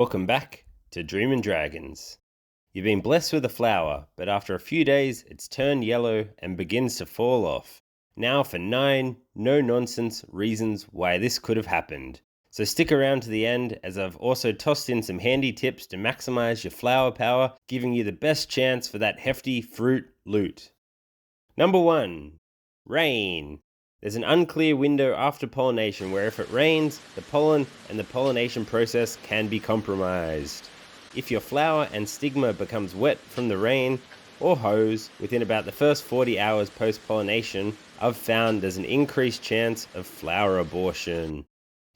Welcome back to Dreamin' Dragons. You've been blessed with a flower, but after a few days it's turned yellow and begins to fall off. Now for 9 no-nonsense reasons why this could have happened. So stick around to the end, as I've also tossed in some handy tips to maximize your flower power, giving you the best chance for that hefty fruit loot. Number 1. Rain. There's an unclear window after pollination where if it rains, the pollen and the pollination process can be compromised. If your flower and stigma becomes wet from the rain or hose within about the first 40 hours post-pollination, I've found there's an increased chance of flower abortion.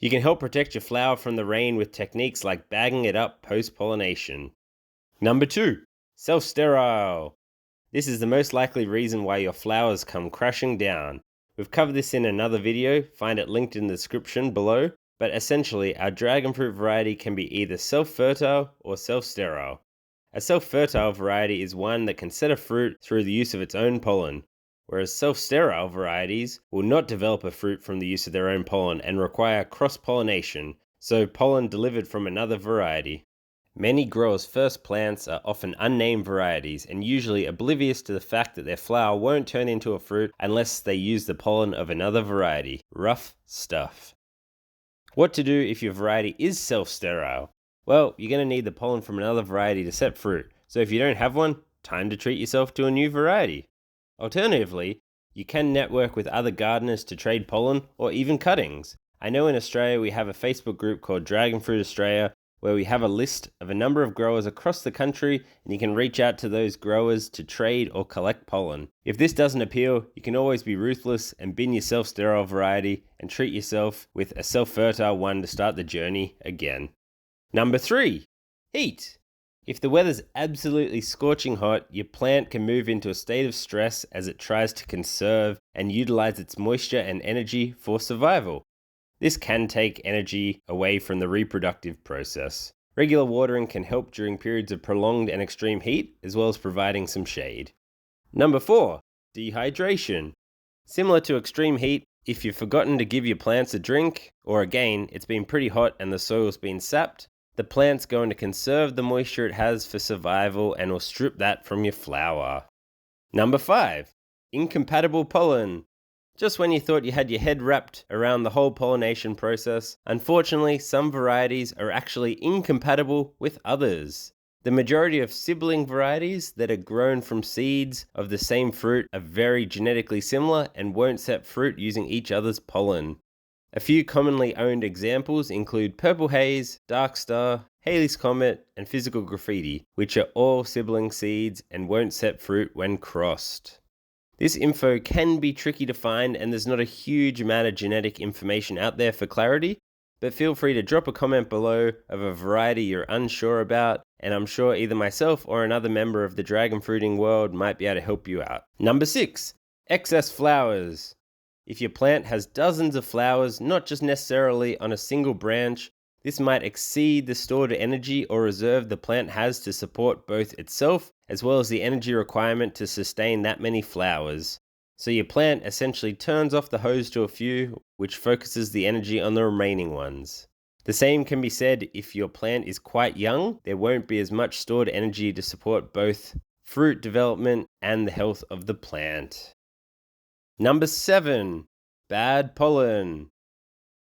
You can help protect your flower from the rain with techniques like bagging it up post-pollination. Number 2. SelfSterile. This is the most likely reason why your flowers come crashing down. We've covered this in another video, find it linked in the description below, but essentially our dragon fruit variety can be either self-fertile or self-sterile. A self-fertile variety is one that can set a fruit through the use of its own pollen, whereas self-sterile varieties will not develop a fruit from the use of their own pollen and require cross-pollination, so pollen delivered from another variety. Many growers' first plants are often unnamed varieties and usually oblivious to the fact that their flower won't turn into a fruit unless they use the pollen of another variety. Rough stuff. What to do if your variety is self-sterile? Well, you're going to need the pollen from another variety to set fruit, so if you don't have one, time to treat yourself to a new variety. Alternatively, you can network with other gardeners to trade pollen or even cuttings. I know in Australia we have a Facebook group called Dragon Fruit Australia, where we have a list of a number of growers across the country, and you can reach out to those growers to trade or collect pollen. If this doesn't appeal, you can always be ruthless and bin your self-sterile variety and treat yourself with a self-fertile one to start the journey again. Number 3. Heat. If the weather's absolutely scorching hot, your plant can move into a state of stress as it tries to conserve and utilize its moisture and energy for survival. This can take energy away from the reproductive process. Regular watering can help during periods of prolonged and extreme heat, as well as providing some shade. Number 4. Dehydration. Similar to extreme heat, if you've forgotten to give your plants a drink, or again, it's been pretty hot and the soil's been sapped, the plant's going to conserve the moisture it has for survival and will strip that from your flower. Number 5. Incompatible pollen. Just when you thought you had your head wrapped around the whole pollination process, unfortunately some varieties are actually incompatible with others. The majority of sibling varieties that are grown from seeds of the same fruit are very genetically similar and won't set fruit using each other's pollen. A few commonly owned examples include Purple Haze, Dark Star, Halley's Comet, and Physical Graffiti, which are all sibling seeds and won't set fruit when crossed. This info can be tricky to find, and there's not a huge amount of genetic information out there for clarity, but feel free to drop a comment below of a variety you're unsure about, and I'm sure either myself or another member of the dragon fruiting world might be able to help you out. Number 6. Excess flowers. If your plant has dozens of flowers, not just necessarily on a single branch, this might exceed the stored energy or reserve the plant has to support both itself as well as the energy requirement to sustain that many flowers. So your plant essentially turns off the hose to a few, which focuses the energy on the remaining ones. The same can be said if your plant is quite young, there won't be as much stored energy to support both fruit development and the health of the plant. Number 7. Bad pollen.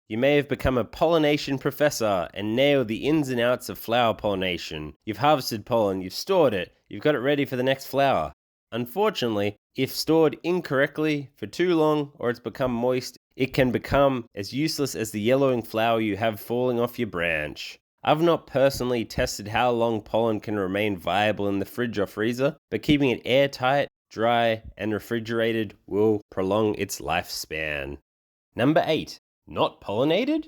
You may have become a pollination professor and nailed the ins and outs of flower pollination. You've harvested pollen, you've stored it, you've got it ready for the next flower. Unfortunately, if stored incorrectly for too long or it's become moist, it can become as useless as the yellowing flower you have falling off your branch. I've not personally tested how long pollen can remain viable in the fridge or freezer, but keeping it airtight, dry, and refrigerated will prolong its lifespan. Number 8. Not pollinated?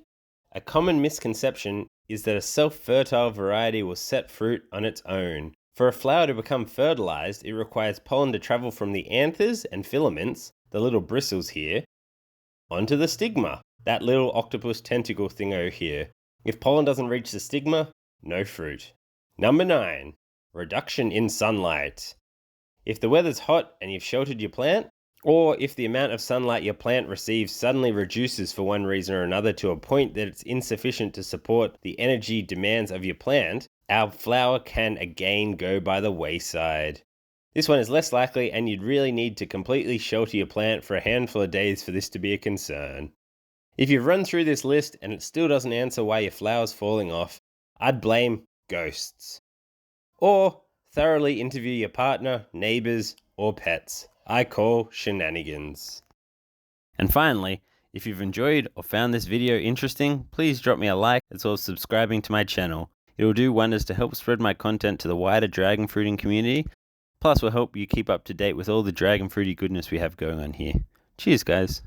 A common misconception is that a self-fertile variety will set fruit on its own. For a flower to become fertilized, it requires pollen to travel from the anthers and filaments, the little bristles here, onto the stigma, that little octopus tentacle thing over here. If pollen doesn't reach the stigma, no fruit. Number 9. Reduction in sunlight. If the weather's hot and you've sheltered your plant, Or if the amount of sunlight your plant receives suddenly reduces for one reason or another to a point that it's insufficient to support the energy demands of your plant, our flower can again go by the wayside. This one is less likely, and you'd really need to completely shelter your plant for a handful of days for this to be a concern. If you've run through this list and it still doesn't answer why your flower's falling off, I'd blame ghosts. Or thoroughly interview your partner, neighbors, or pets. I call shenanigans. And finally, if you've enjoyed or found this video interesting, please drop me a like as well as subscribing to my channel. It will do wonders to help spread my content to the wider dragon fruiting community, plus will help you keep up to date with all the dragon fruity goodness we have going on here. Cheers, guys.